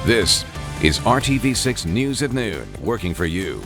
This is RTV6 News at Noon, working for you.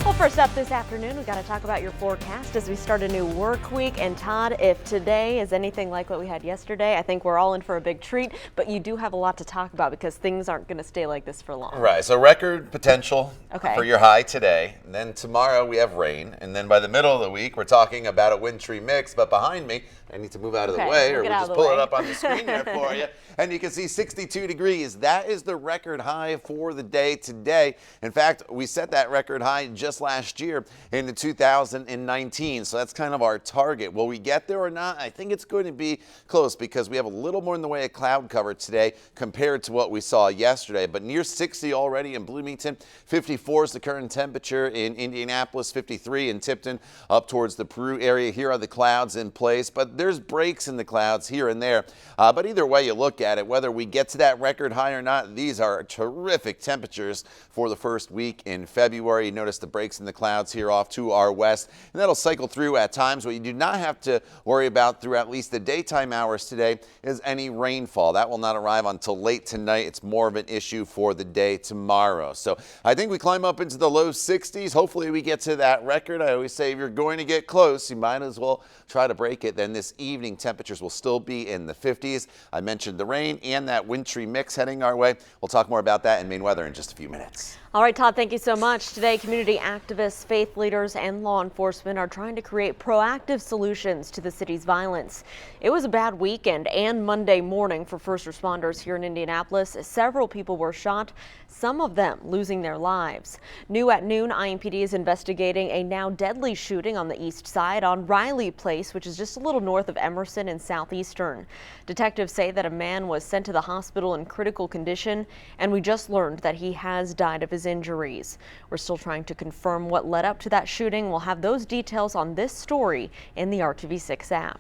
Well, first up this afternoon, we got to talk about your forecast as we start a new work week. And Todd, if today is anything like what we had yesterday, I think we're all in for a big treat. But you do have a lot to talk about because things aren't going to stay like this for long. Right. So record potential for your high today. And then tomorrow we have rain. And then by the middle of the week, we're talking about a wintry mix. But behind me, I need to move out of the way, or we'll just pull it up on the screen there for you. And you can see 62 degrees. That is the record high for the day today. In fact, we set that record high just last year in 2019. So that's kind of our target. Will we get there or not? I think it's going to be close because we have a little more in the way of cloud cover today compared to what we saw yesterday. But near 60 already in Bloomington. 54 is the current temperature in Indianapolis, 53 in Tipton, up towards the Peru area. Here are the clouds in place, but there's breaks in the clouds here and there. But either way you look at it, whether we get to that record high or not, these are terrific temperatures for the first week in February. You notice the breaks in the clouds here off to our west, and that'll cycle through at times. What you do not have to worry about through at least the daytime hours today is any rainfall. That will not arrive until late tonight. It's more of an issue for the day tomorrow. So I think we climb up into the low 60s. Hopefully we get to that record. I always say if you're going to get close, you might as well try to break it. Then this evening temperatures will still be in the 50s. I mentioned the rain and that wintry mix heading our way. We'll talk more about that in Maine weather in just a few minutes. All right, Todd, thank you so much. Today, community activists, faith leaders, and law enforcement are trying to create proactive solutions to the city's violence. It was a bad weekend and Monday morning for first responders here in Indianapolis. Several people were shot, some of them losing their lives. New at noon, IMPD is investigating a now deadly shooting on the east side on Riley Place, which is just a little north of Emerson in Southeastern. Detectives say that a man was sent to the hospital in critical condition, and we just learned that he has died of his injuries. We're still trying to confirm what led up to that shooting. We'll have those details on this story in the RTV6 app.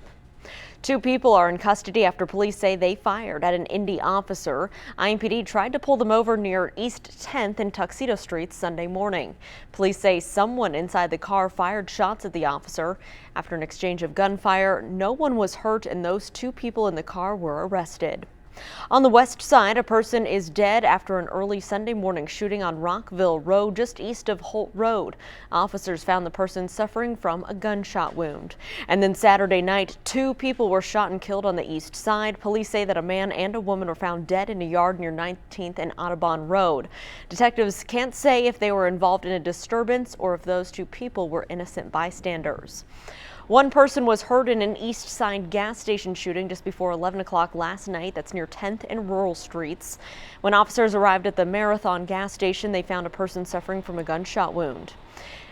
2 people are in custody after police say they fired at an Indy officer. IMPD tried to pull them over near East 10th and Tuxedo Streets Sunday morning. Police say someone inside the car fired shots at the officer. After an exchange of gunfire, no one was hurt and those 2 people in the car were arrested. On the west side, a person is dead after an early Sunday morning shooting on Rockville Road just east of Holt Road. Officers found the person suffering from a gunshot wound. And then Saturday night, 2 people were shot and killed on the east side. Police say that a man and a woman were found dead in a yard near 19th and Audubon Road. Detectives can't say if they were involved in a disturbance or if those 2 people were innocent bystanders. 1 person was hurt in an East Side gas station shooting just before 11 o'clock last night. That's near 10th and Rural Streets. When officers arrived at the Marathon gas station, they found a person suffering from a gunshot wound.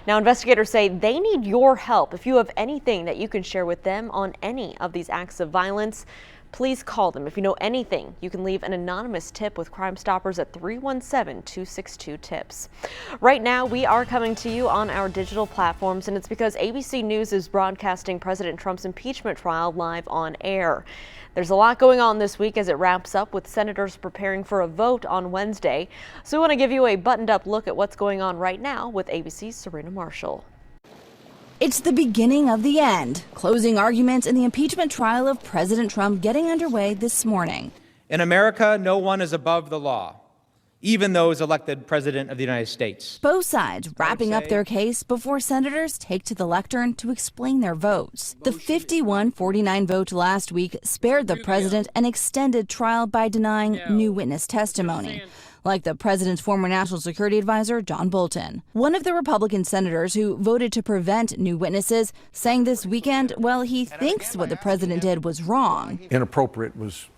Now, investigators say they need your help. If you have anything that you can share with them on any of these acts of violence, please call them. If you know anything, you can leave an anonymous tip with Crime Stoppers at 317-262-TIPS. Right now, we are coming to you on our digital platforms, and it's because ABC News is broadcasting President Trump's impeachment trial live on air. There's a lot going on this week as it wraps up with senators preparing for a vote on Wednesday. So we want to give you a buttoned-up look at what's going on right now with ABC's Serena Marshall. It's the beginning of the end. Closing arguments in the impeachment trial of President Trump getting underway this morning. In America, no one is above the law, even those elected president of the United States. Both sides wrapping up their case before senators take to the lectern to explain their votes. The 51-49 vote last week spared the president an extended trial by denying new witness testimony, like the president's former national security advisor, John Bolton. One of the Republican senators who voted to prevent new witnesses saying this weekend, well, he thinks what the president did was wrong. Inappropriate was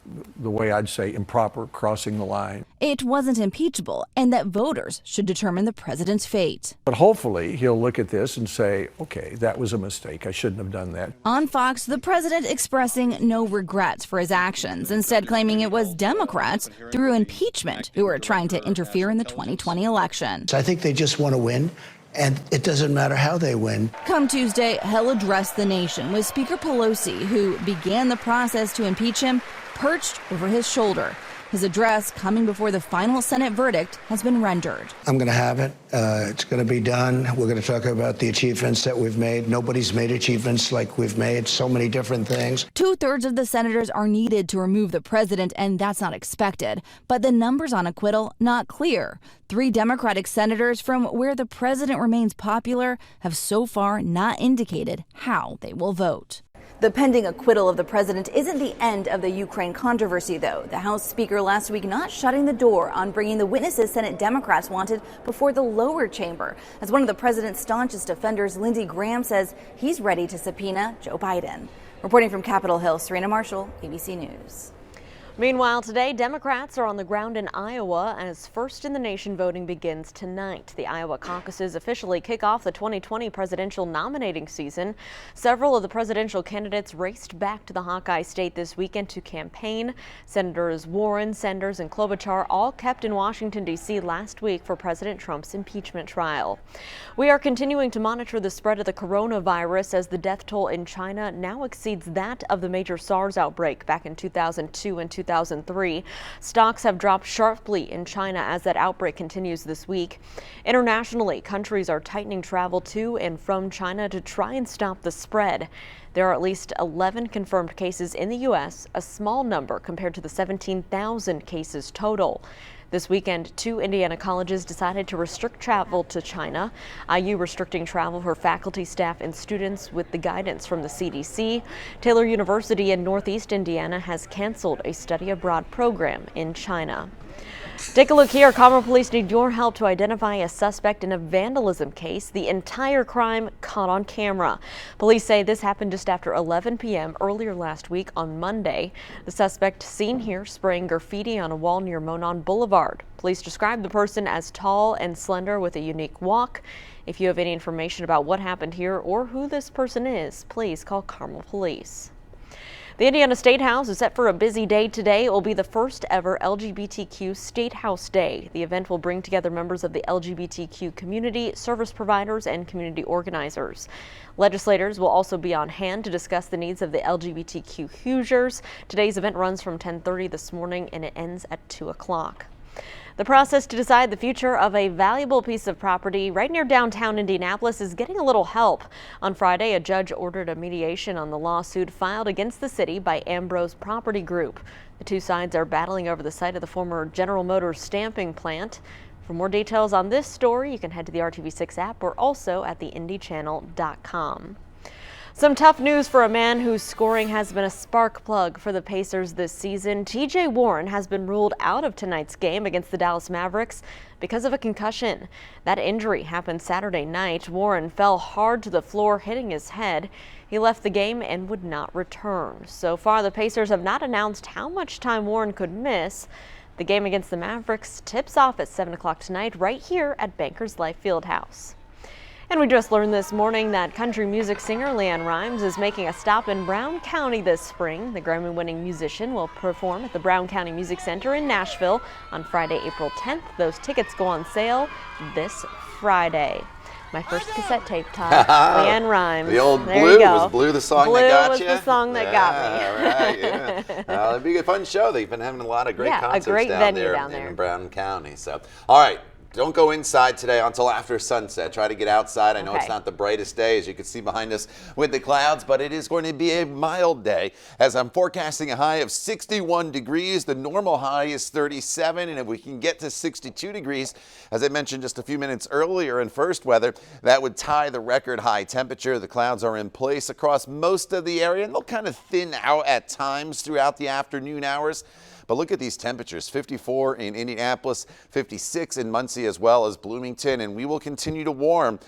the way I'd say improper, crossing the line. It wasn't impeachable, and that voters should determine the president's fate. But hopefully he'll look at this and say, okay, that was a mistake. I shouldn't have done that. On Fox, the president expressing no regrets for his actions, instead claiming it was Democrats through impeachment who were trying to interfere in the 2020 election. I think they just want to win. And it doesn't matter how they win. Come Tuesday, he'll address the nation with Speaker Pelosi, who began the process to impeach him, perched over his shoulder. His address, coming before the final Senate verdict, has been rendered. I'm going to have it. It's going to be done. We're going to talk about the achievements that we've made. Nobody's made achievements like we've made, so many different things. 2/3 of the senators are needed to remove the president, and that's not expected. But the numbers on acquittal, not clear. 3 Democratic senators from where the president remains popular have so far not indicated how they will vote. The pending acquittal of the president isn't the end of the Ukraine controversy, though. The House Speaker last week not shutting the door on bringing the witnesses Senate Democrats wanted before the lower chamber. As one of the president's staunchest defenders, Lindsey Graham, says he's ready to subpoena Joe Biden. Reporting from Capitol Hill, Serena Marshall, ABC News. Meanwhile, today, Democrats are on the ground in Iowa as first-in-the-nation voting begins tonight. The Iowa caucuses officially kick off the 2020 presidential nominating season. Several of the presidential candidates raced back to the Hawkeye State this weekend to campaign. Senators Warren, Sanders, and Klobuchar all kept in Washington, D.C. last week for President Trump's impeachment trial. We are continuing to monitor the spread of the coronavirus as the death toll in China now exceeds that of the major SARS outbreak back in 2002 and 2003. Stocks have dropped sharply in China as that outbreak continues this week. Internationally, countries are tightening travel to and from China to try and stop the spread. There are at least 11 confirmed cases in the U.S., a small number compared to the 17,000 cases total. This weekend, 2 Indiana colleges decided to restrict travel to China. IU restricting travel for faculty, staff, and students with the guidance from the CDC. Taylor University in Northeast Indiana has canceled a study abroad program in China. Take a look here. Carmel police need your help to identify a suspect in a vandalism case. The entire crime caught on camera. Police say this happened just after 11 p.m. earlier last week on Monday. The suspect seen here spraying graffiti on a wall near Monon Boulevard. Police describe the person as tall and slender with a unique walk. If you have any information about what happened here or who this person is, please call Carmel Police. The Indiana State House is set for a busy day today. It will be the first ever LGBTQ State House Day. The event will bring together members of the LGBTQ community, service providers, and community organizers. Legislators will also be on hand to discuss the needs of the LGBTQ Hoosiers. Today's event runs from 10:30 this morning and it ends at 2 o'clock. The process to decide the future of a valuable piece of property right near downtown Indianapolis is getting a little help. On Friday, a judge ordered a mediation on the lawsuit filed against the city by Ambrose Property Group. The two sides are battling over the site of the former General Motors stamping plant. For more details on this story, you can head to the RTV6 app or also at theindychannel.com. Some tough news for a man whose scoring has been a spark plug for the Pacers this season. T.J. Warren has been ruled out of tonight's game against the Dallas Mavericks because of a concussion. That injury happened Saturday night. Warren fell hard to the floor, hitting his head. He left the game and would not return. So far, the Pacers have not announced how much time Warren could miss. The game against the Mavericks tips off at 7 o'clock tonight right here at Bankers Life Fieldhouse. And we just learned this morning that country music singer LeAnn Rimes is making a stop in Brown County this spring. The Grammy-winning musician will perform at the Brown County Music Center in Nashville on Friday, April 10th. Those tickets go on sale this Friday. My first cassette tape, Todd. LeAnn Rimes. The old there Blue. You go. Was Blue the song that got you? Blue was the song that got me. Right, yeah. It'd be a fun show. They've been having a lot of great concerts a great venue down there in Brown County. So, all right. Don't go inside today until after sunset. Try to get outside. I know it's not the brightest day, as you can see behind us with the clouds, but it is going to be a mild day as I'm forecasting a high of 61 degrees. The normal high is 37, and if we can get to 62 degrees, as I mentioned just a few minutes earlier in first weather, that would tie the record high temperature. The clouds are in place across most of the area, and they'll kind of thin out at times throughout the afternoon hours. But look at these temperatures, 54 in Indianapolis, 56 in Muncie as well as Bloomington, and we will continue to warm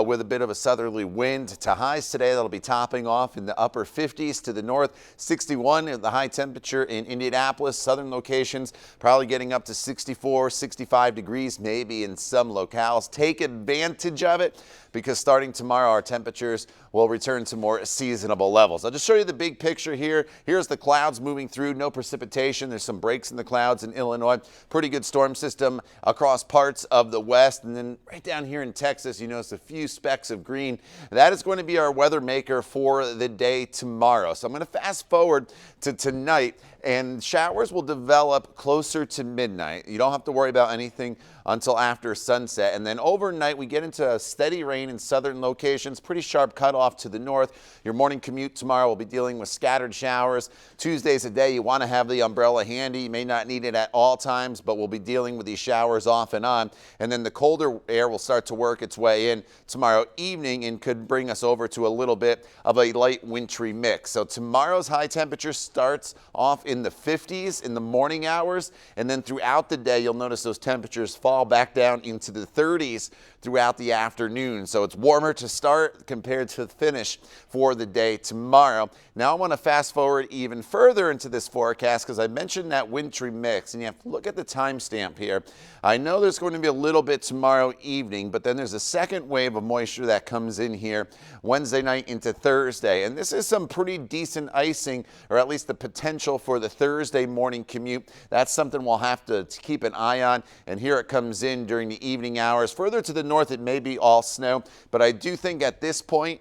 with a bit of a southerly wind to highs today. That'll be topping off in the upper 50s to the north, 61 at the high temperature in Indianapolis. Southern locations probably getting up to 64, 65 degrees, maybe in some locales. Take advantage of it because starting tomorrow, our temperatures will return to more seasonable levels. I'll just show you the big picture here. Here's the clouds moving through, no precipitation. There's some breaks in the clouds in Illinois. Pretty good storm system across parts of the west. And then right down here in Texas, you notice a few specks of green. That is going to be our weather maker for the day tomorrow. So I'm going to fast forward to tonight and showers will develop closer to midnight. You don't have to worry about anything until after sunset. And then overnight, we get into steady rain in southern locations, pretty sharp cutoff to the north. Your morning commute tomorrow will be dealing with scattered showers. Tuesday's a day you want to have the umbrella handy. You may not need it at all times, but we'll be dealing with these showers off and on. And then the colder air will start to work its way in tomorrow evening and could bring us over to a little bit of a light wintry mix. So tomorrow's high temperature starts off in the 50s in the morning hours, and then throughout the day you'll notice those temperatures fall back down into the 30s throughout the afternoon. So it's warmer to start compared to the finish for the day tomorrow. Now I want to fast forward even further into this forecast because I mentioned that wintry mix, and you have to look at the timestamp here. I know there's going to be a little bit tomorrow evening, but then there's a second wave of moisture that comes in here Wednesday night into Thursday, and this is some pretty decent icing, or at least the potential for the Thursday morning commute. That's something we'll have to keep an eye on, and here it comes in during the evening hours. Further to the north, it may be all snow, but I do think at this point,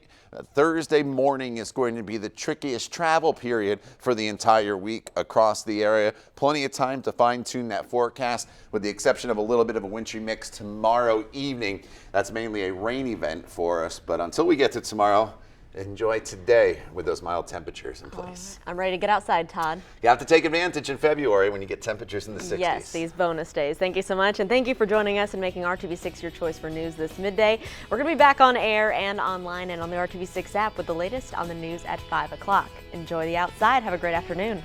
Thursday morning is going to be the trickiest travel period for the entire week across the area. Plenty of time to fine-tune that forecast, with the exception of a little bit of a wintry mix tomorrow evening. That's mainly a rain event for us, but until we get to tomorrow, enjoy today with those mild temperatures in place. I'm ready to get outside, Todd. You have to take advantage in February when you get temperatures in the 60s. Yes, these bonus days. Thank you so much, and thank you for joining us and making RTV6 your choice for news this midday. We're going to be back on air and online and on the RTV6 app with the latest on the news at 5 o'clock. Enjoy the outside. Have a great afternoon.